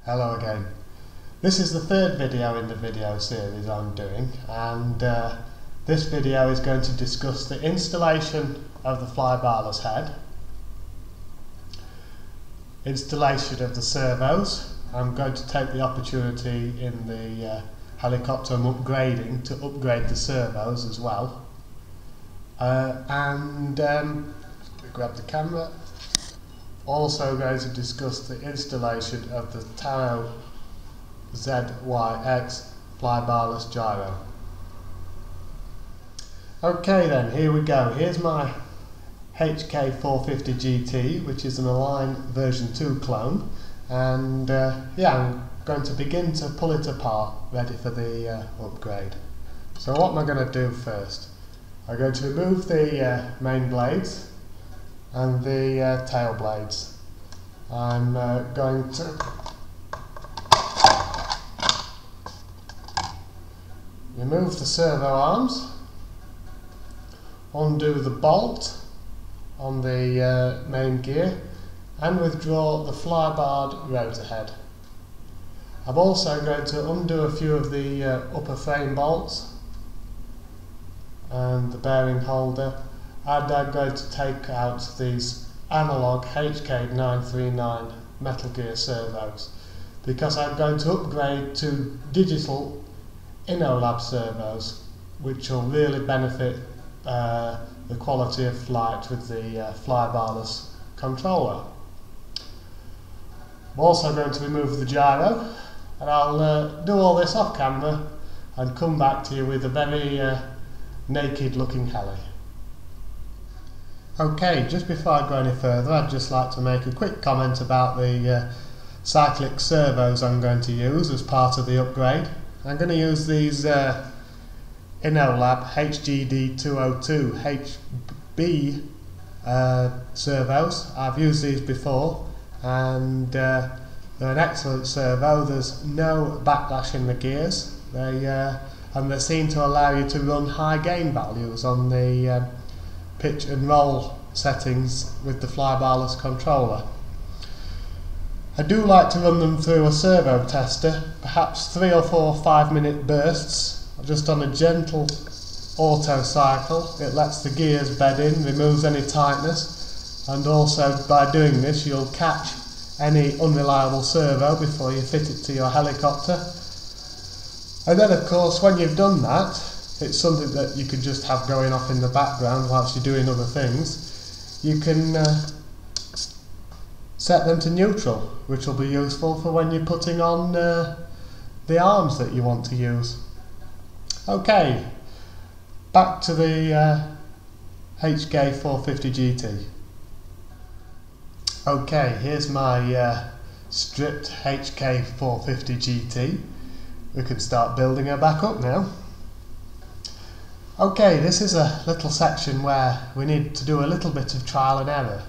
Hello again. This is the third video in the video series I'm doing, and this video is going to discuss the installation of the Flybarless head, installation of the servos. I'm going to take the opportunity in the helicopter I'm upgrading to upgrade the servos as well, and grab the camera. Also going to discuss the installation of the Servo ZYX Flybarless Gyro. Okay then, here we go. Here's my HK-450GT, which is an Align version 2 clone, and yeah, I'm going to begin to pull it apart, ready for the upgrade. So what am I going to do first? I'm going to remove the main blades and the tail blades. I'm going to remove the servo arms, undo the bolt on the main gear, and withdraw the fly-barred rotor head. I'm also going to undo a few of the upper frame bolts and the bearing holder, and I'm going to take out these analog HK-939 Metal Gear servos, because I'm going to upgrade to digital InnoLab servos, which will really benefit the quality of flight with the Flybarless controller. I'm also going to remove the gyro, and I'll do all this off camera and come back to you with a very naked looking heli. Okay, just before I go any further, I'd just like to make a quick comment about the cyclic servos I'm going to use as part of the upgrade. I'm going to use these InnoLab HGD202HB servos. I've used these before, and they're an excellent servo. There's no backlash in the gears, and they seem to allow you to run high gain values on the pitch and roll settings with the Flybarless controller. I do like to run them through a servo tester, perhaps 3 or 4 5-minute bursts, just on a gentle auto cycle. It lets the gears bed in, removes any tightness, and also by doing this you'll catch any unreliable servo before you fit it to your helicopter. And then of course, when you've done that, it's something that you can just have going off in the background whilst you're doing other things. You can set them to neutral, which will be useful for when you're putting on the arms that you want to use. Okay, back to the HK-450GT. Okay, here's my stripped HK-450GT. We can start building her back up now. Okay, this is a little section where we need to do a little bit of trial and error.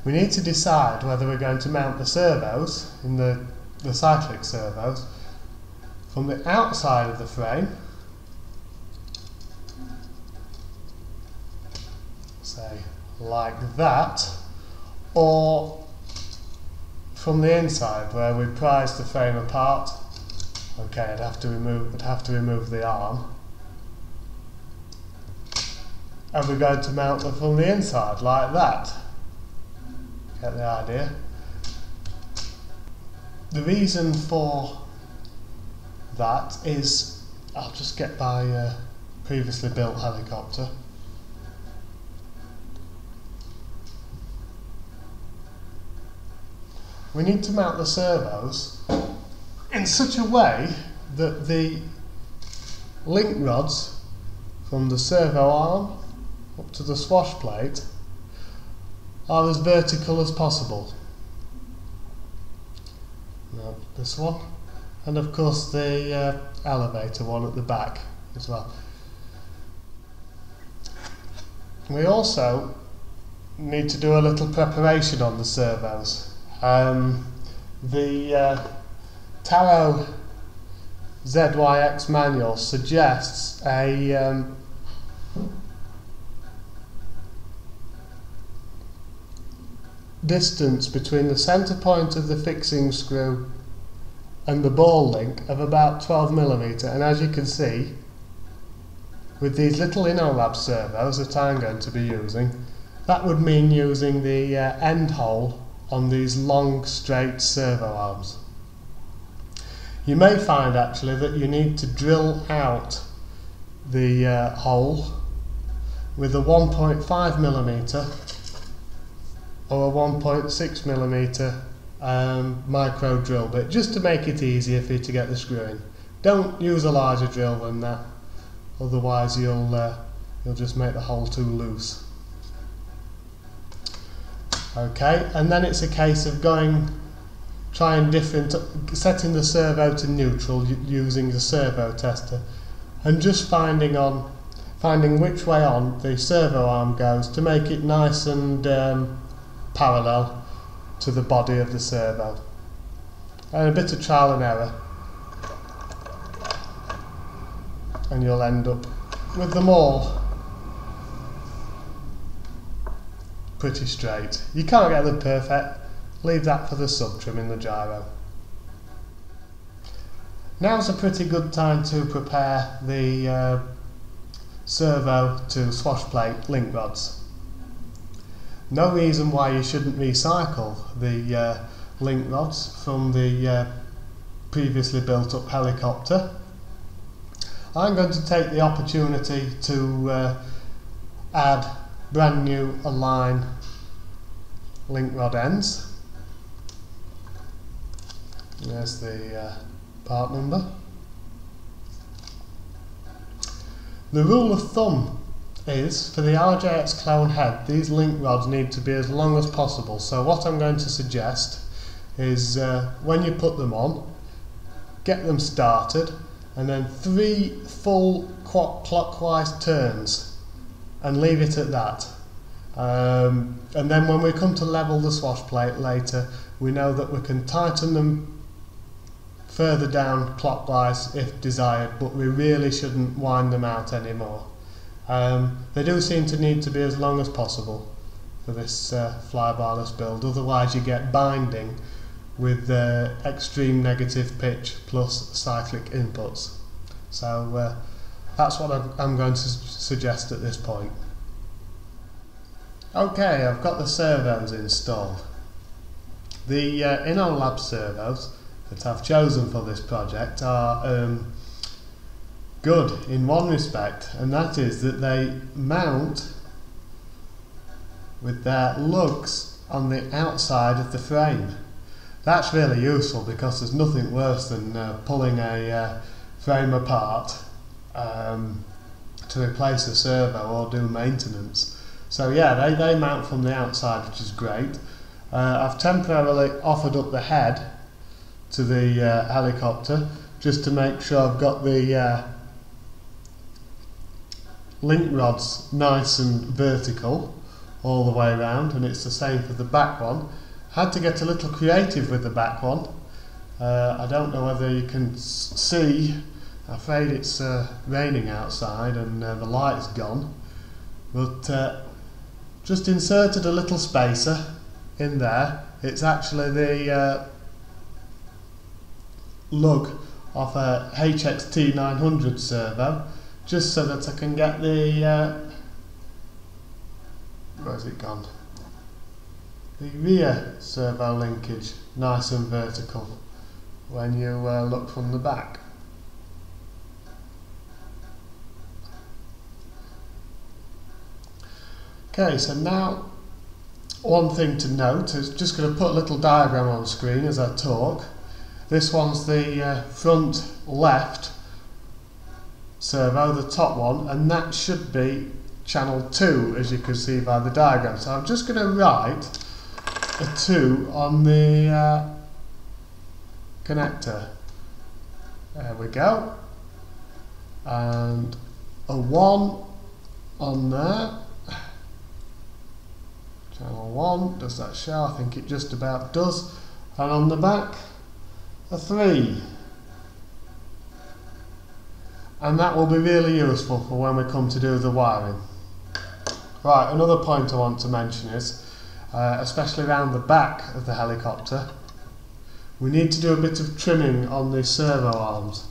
We need to decide whether we're going to mount the servos, in the cyclic servos, from the outside of the frame, say like that, or from the inside where we prise the frame apart. Okay, I'd have to remove the arm. And we're going to mount them from the inside, like that. Get the idea? The reason for that is, I'll just get my previously built helicopter. We need to mount the servos in such a way that the link rods from the servo arm up to the swash plate are as vertical as possible. Now this one, and of course the elevator one at the back as well. We also need to do a little preparation on the servos. The Servo ZYX manual suggests a distance between the centre point of the fixing screw and the ball link of about 12mm, and as you can see, with these little InnoLab servos that I'm going to be using, that would mean using the end hole on these long straight servo arms. You may find actually that you need to drill out the hole with a 1.5mm or a 1.6mm micro drill bit, just to make it easier for you to get the screw in. Don't use a larger drill than that, otherwise you'll just make the hole too loose. Okay, and then it's a case of setting the servo to neutral using the servo tester, and just finding which way on the servo arm goes to make it nice and parallel to the body of the servo, and a bit of trial and error, and you'll end up with them all pretty straight. You can't get them perfect, leave that for the sub trim in the gyro. Now's a pretty good time to prepare the servo to swash plate link rods. No reason why you shouldn't recycle the link rods from the previously built up helicopter. I'm going to take the opportunity to add brand new align link rod ends. There's the part number. The rule of thumb is, for the RJX clone head, these link rods need to be as long as possible. So what I'm going to suggest is when you put them on, get them started, and then 3 full clockwise turns and leave it at that. And then when we come to level the swash plate later, we know that we can tighten them further down clockwise if desired, but we really shouldn't wind them out anymore. They do seem to need to be as long as possible for this flybarless build, otherwise you get binding with extreme negative pitch plus cyclic inputs. So that's what I'm going to suggest at this point. Okay, I've got the servos installed. The InnoLab servos that I've chosen for this project are good in one respect, and that is that they mount with their lugs on the outside of the frame. That's really useful because there's nothing worse than pulling a frame apart to replace a servo or do maintenance. So yeah, they mount from the outside, which is great. I've temporarily offered up the head to the helicopter just to make sure I've got the link rods nice and vertical all the way around, and it's the same for the back one. Had to get a little creative with the back one. I don't know whether you can see, I'm afraid it's raining outside and the light's gone, but just inserted a little spacer in there. It's actually the lug of a HK-450GT servo, just so that I can get the where's it gone? The rear servo linkage nice and vertical when you look from the back. Okay, so now one thing to note is just going to put a little diagram on screen as I talk. This one's the front left servo, the top one, and that should be channel 2, as you can see by the diagram. So I'm just going to write a 2 on the connector. There we go. And a 1 on there. Channel 1, does that show? I think it just about does. And on the back, a 3. And that will be really useful for when we come to do the wiring. Right, another point I want to mention is, especially around the back of the helicopter, we need to do a bit of trimming on the servo arms.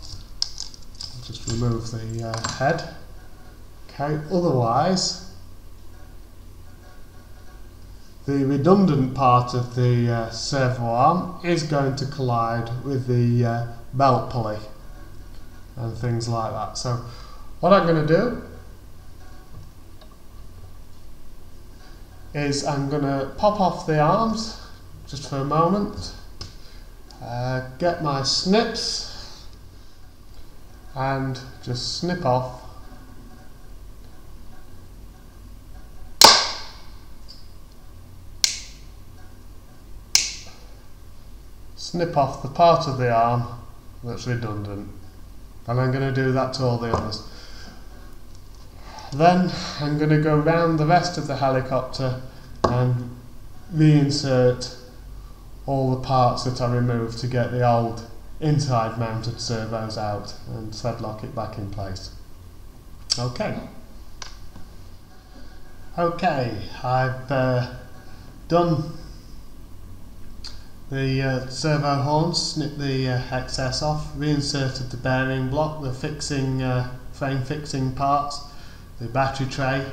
I'll just remove the head. Okay, otherwise the redundant part of the servo arm is going to collide with the belt pulley and things like that. So what I'm going to do is I'm going to pop off the arms just for a moment, get my snips and just snip off the part of the arm that's redundant, and I'm going to do that to all the others. Then I'm going to go round the rest of the helicopter and reinsert all the parts that I removed to get the old inside mounted servos out and threadlock it back in place. Okay, I've done the servo horns, snipped the excess off, reinserted the bearing block, the fixing frame fixing parts, the battery tray,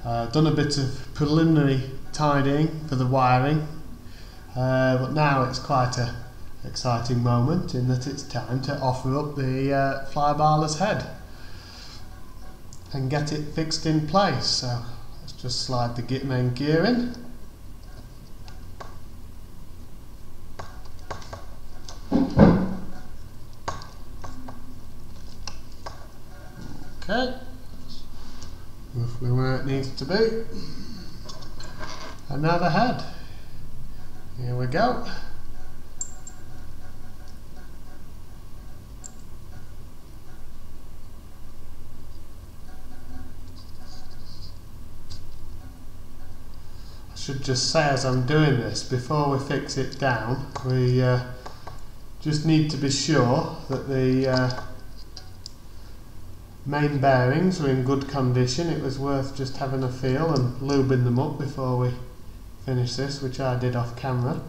done a bit of preliminary tidying for the wiring, but now it's quite an exciting moment in that it's time to offer up the Flybarless head and get it fixed in place. So let's just slide the main gear in. Okay, roughly where it needs to be. And now the head. Here we go. I should just say as I'm doing this, before we fix it down, we just need to be sure that the main bearings are in good condition. It was worth just having a feel and lubing them up before we finish this, which I did off camera.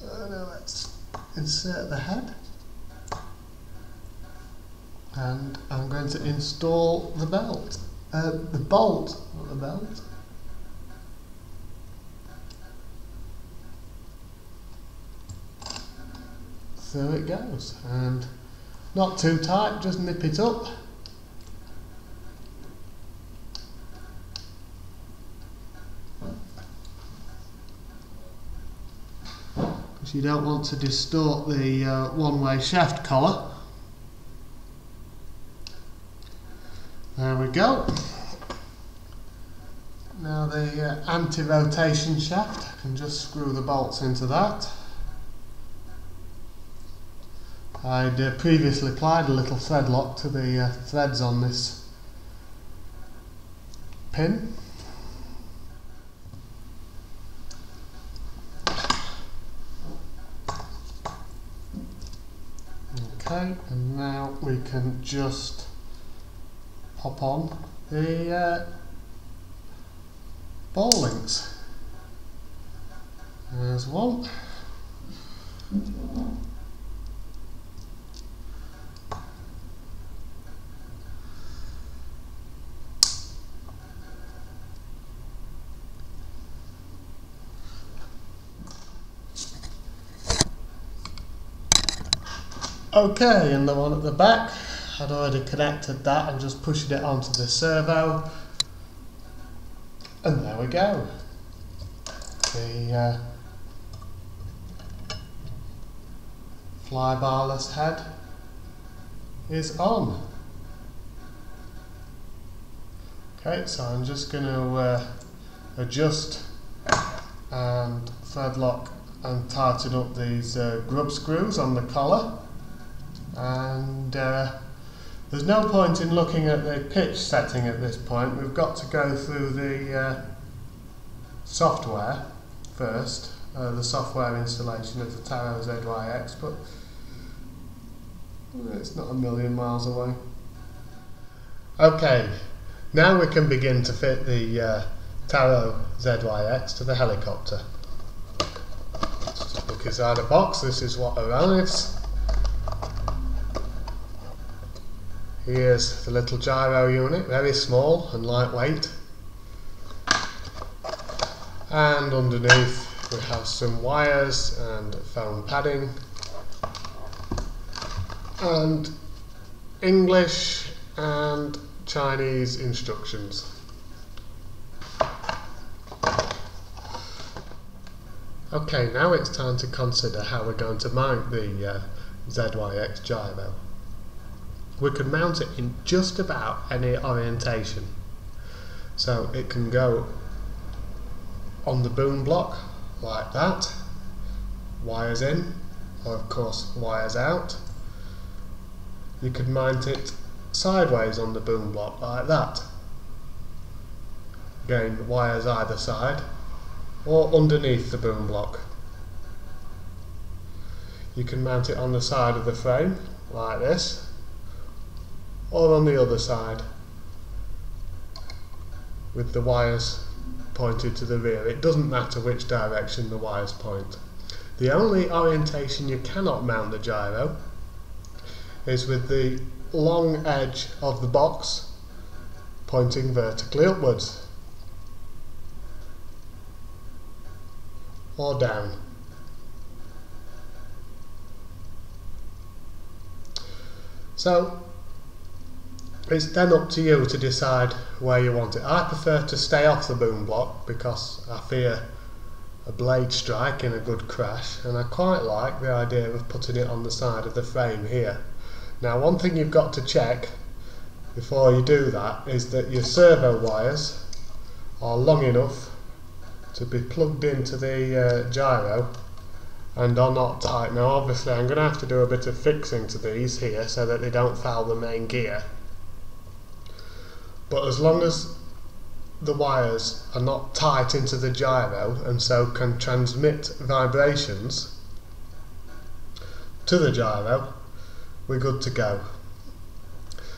Now let's insert the head, and I'm going to install the belt, the bolt, not the belt. So it goes, and not too tight, just nip it up. Because you don't want to distort the one-way shaft collar. There we go. Now the anti-rotation shaft, I can just screw the bolts into that. I'd previously applied a little thread lock to the threads on this pin. Okay, and now we can just pop on the ball links. There's one. Okay, and the one at the back, I'd already connected that and just pushed it onto the servo, and there we go. The Flybarless head is on. Okay, so I'm just going to adjust and thread lock and tighten up these grub screws on the collar. And there's no point in looking at the pitch setting at this point. We've got to go through the software first, the software installation of the Taro ZYX, but it's not a million miles away. Okay, now we can begin to fit the Taro ZYX to the helicopter. Let's just put look inside the box. This is what arrives. Here's the little gyro unit, very small and lightweight. And underneath we have some wires and foam padding and English and Chinese instructions. Okay, now it's time to consider how we're going to mount the ZYX gyro. We can mount it in just about any orientation. So it can go on the boom block like that, wires in, or of course wires out. You could mount it sideways on the boom block like that. Again, wires either side, or underneath the boom block. You can mount it on the side of the frame like this, or on the other side with the wires pointed to the rear. It doesn't matter which direction the wires point. The only orientation you cannot mount the gyro is with the long edge of the box pointing vertically upwards or down. So it's then up to you to decide where you want it. I prefer to stay off the boom block because I fear a blade strike in a good crash, and I quite like the idea of putting it on the side of the frame here. Now, one thing you've got to check before you do that is that your servo wires are long enough to be plugged into the gyro and are not tight. Now obviously I'm going to have to do a bit of fixing to these here so that they don't foul the main gear. But as long as the wires are not tight into the gyro and so can transmit vibrations to the gyro, we're good to go.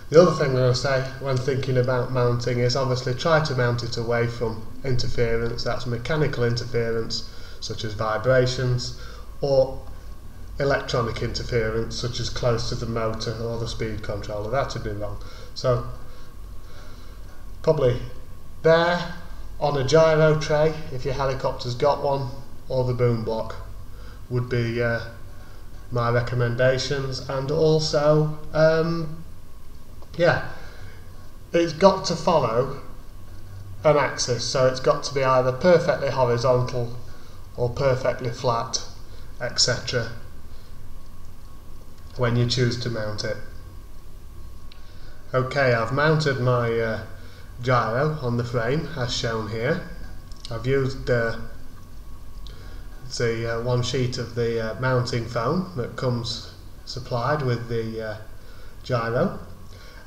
The other thing I'm going to say when thinking about mounting is obviously try to mount it away from interference. That's mechanical interference such as vibrations, or electronic interference such as close to the motor or the speed controller. That would be wrong. So probably there on a gyro tray, if your helicopter's got one, or the boom block would be my recommendations. And also yeah, it's got to follow an axis, so it's got to be either perfectly horizontal or perfectly flat, etc. when you choose to mount it. Okay, I've mounted my gyro on the frame as shown here. I've used the one sheet of the mounting foam that comes supplied with the gyro.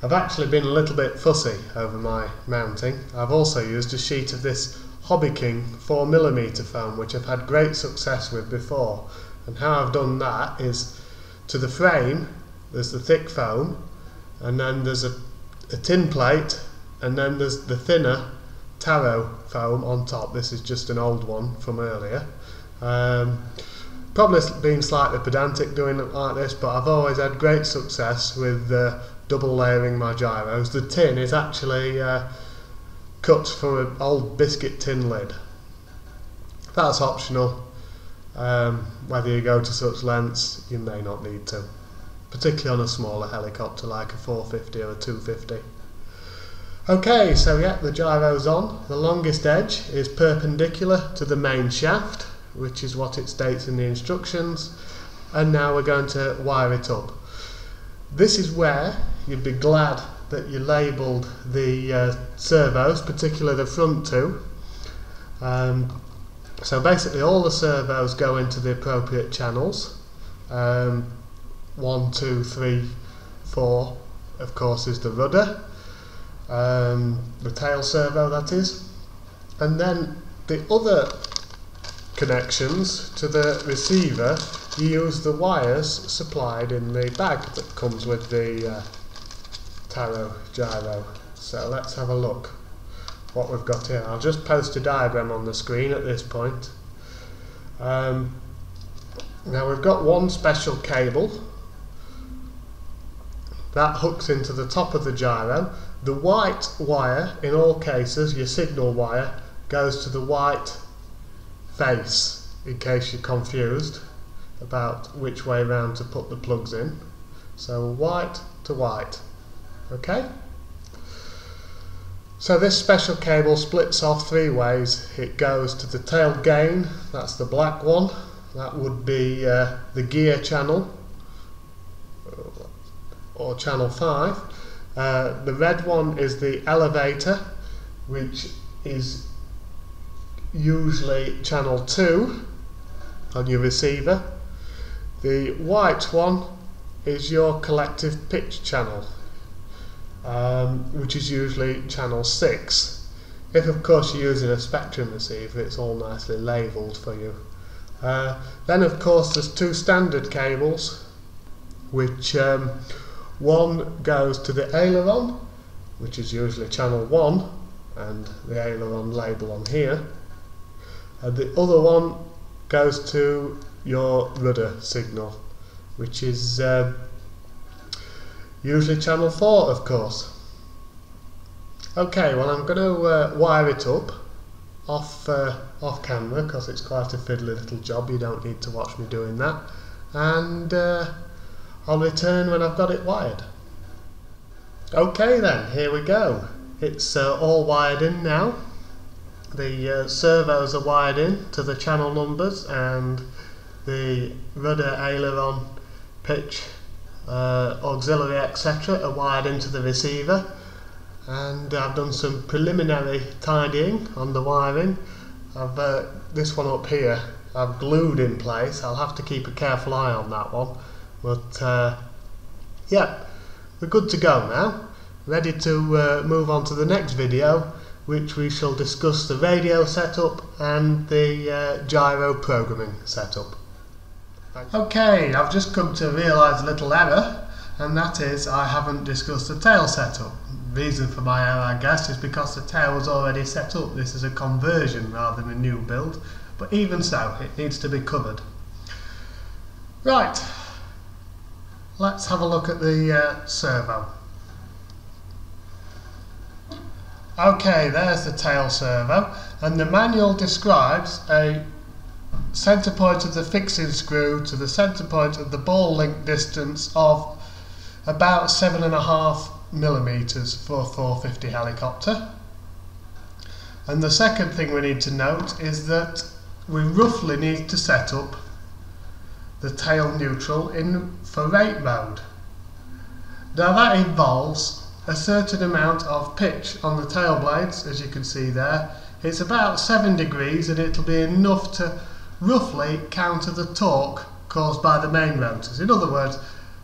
I've actually been a little bit fussy over my mounting. I've also used a sheet of this Hobbyking 4mm foam, which I've had great success with before. And how I've done that is, to the frame there's the thick foam, and then there's a tin plate, and then there's the thinner taro foam on top. This is just an old one from earlier. Probably been slightly pedantic doing it like this, but I've always had great success with double layering my gyros. The tin is actually cut from an old biscuit tin lid. That's optional. Whether you go to such lengths, you may not need to, particularly on a smaller helicopter like a 450 or a 250. Okay, so yeah, the gyro's on. The longest edge is perpendicular to the main shaft, which is what it states in the instructions, and now we're going to wire it up. This is where you'd be glad that you labelled the servos, particularly the front two. So basically all the servos go into the appropriate channels. 1, 2, 3, 4 of course is the rudder, the tail servo that is, and then the other connections to the receiver, you use the wires supplied in the bag that comes with the taro gyro. So let's have a look what we've got here. I'll just post a diagram on the screen at this point. Now we've got one special cable that hooks into the top of the gyro. The white wire, in all cases, your signal wire, goes to the white face, in case you're confused about which way round to put the plugs in. So white to white. Okay? So this special cable splits off three ways. It goes to the tail gain, that's the black one. That would be the gear channel, or channel 5. The red one is the elevator, which is usually channel 2 on your receiver. The white one is your collective pitch channel, which is usually channel 6. If of course you're using a spectrum receiver, it's all nicely labelled for you. Then of course there's two standard cables, which one goes to the aileron, which is usually channel 1, and the aileron label on here, and the other one goes to your rudder signal, which is usually channel 4 of course. Okay, well I'm going to wire it up off camera, because it's quite a fiddly little job. You don't need to watch me doing that, and I'll return when I've got it wired. Okay then, here we go. It's all wired in now. The servos are wired in to the channel numbers, and the rudder, aileron, pitch, auxiliary, etc. are wired into the receiver. And I've done some preliminary tidying on the wiring. This one up here I've glued in place. I'll have to keep a careful eye on that one, but yeah, we're good to go now, ready to move on to the next video, which we shall discuss the radio setup and the gyro programming setup. Okay, I've just come to realise a little error, and that is I haven't discussed the tail setup. Reason for my error, I guess, is because the tail was already set up. This is a conversion rather than a new build, but even so, it needs to be covered. Right, let's have a look at the servo. Okay, there's the tail servo, and the manual describes a centre point of the fixing screw to the centre point of the ball link distance of about 7.5 millimeters for a 450 helicopter. And the second thing we need to note is that we roughly need to set up the tail neutral for rate mode. Now that involves a certain amount of pitch on the tail blades, as you can see there. It's about 7 degrees, and it'll be enough to roughly counter the torque caused by the main rotors. In other words,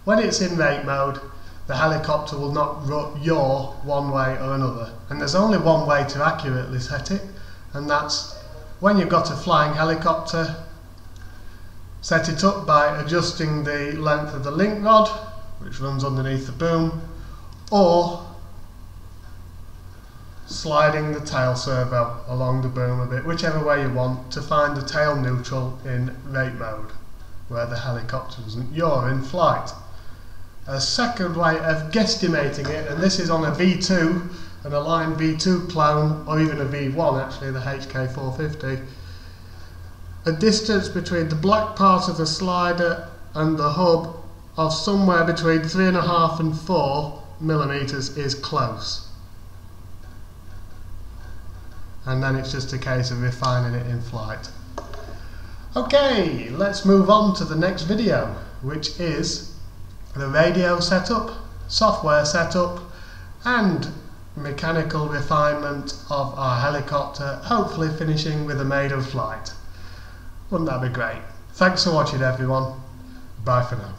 when it's in rate mode, the helicopter will not yaw one way or another, and there's only one way to accurately set it, and that's when you've got a flying helicopter, set it up by adjusting the length of the link rod, which runs underneath the boom, or sliding the tail servo along the boom a bit, whichever way you want, to find the tail neutral in rate mode, where the helicopter doesn't yaw in flight. A second way of guesstimating it, and this is on a V2, and a line V2 clone, or even a V1 actually, the HK-450, a distance between the black part of the slider and the hub of somewhere between 3.5 and 4 millimeters is close. And then it's just a case of refining it in flight. Okay, let's move on to the next video, which is the radio setup, software setup, and mechanical refinement of our helicopter, hopefully finishing with a maiden flight. Wouldn't that be great? Thanks for watching everyone. Bye for now.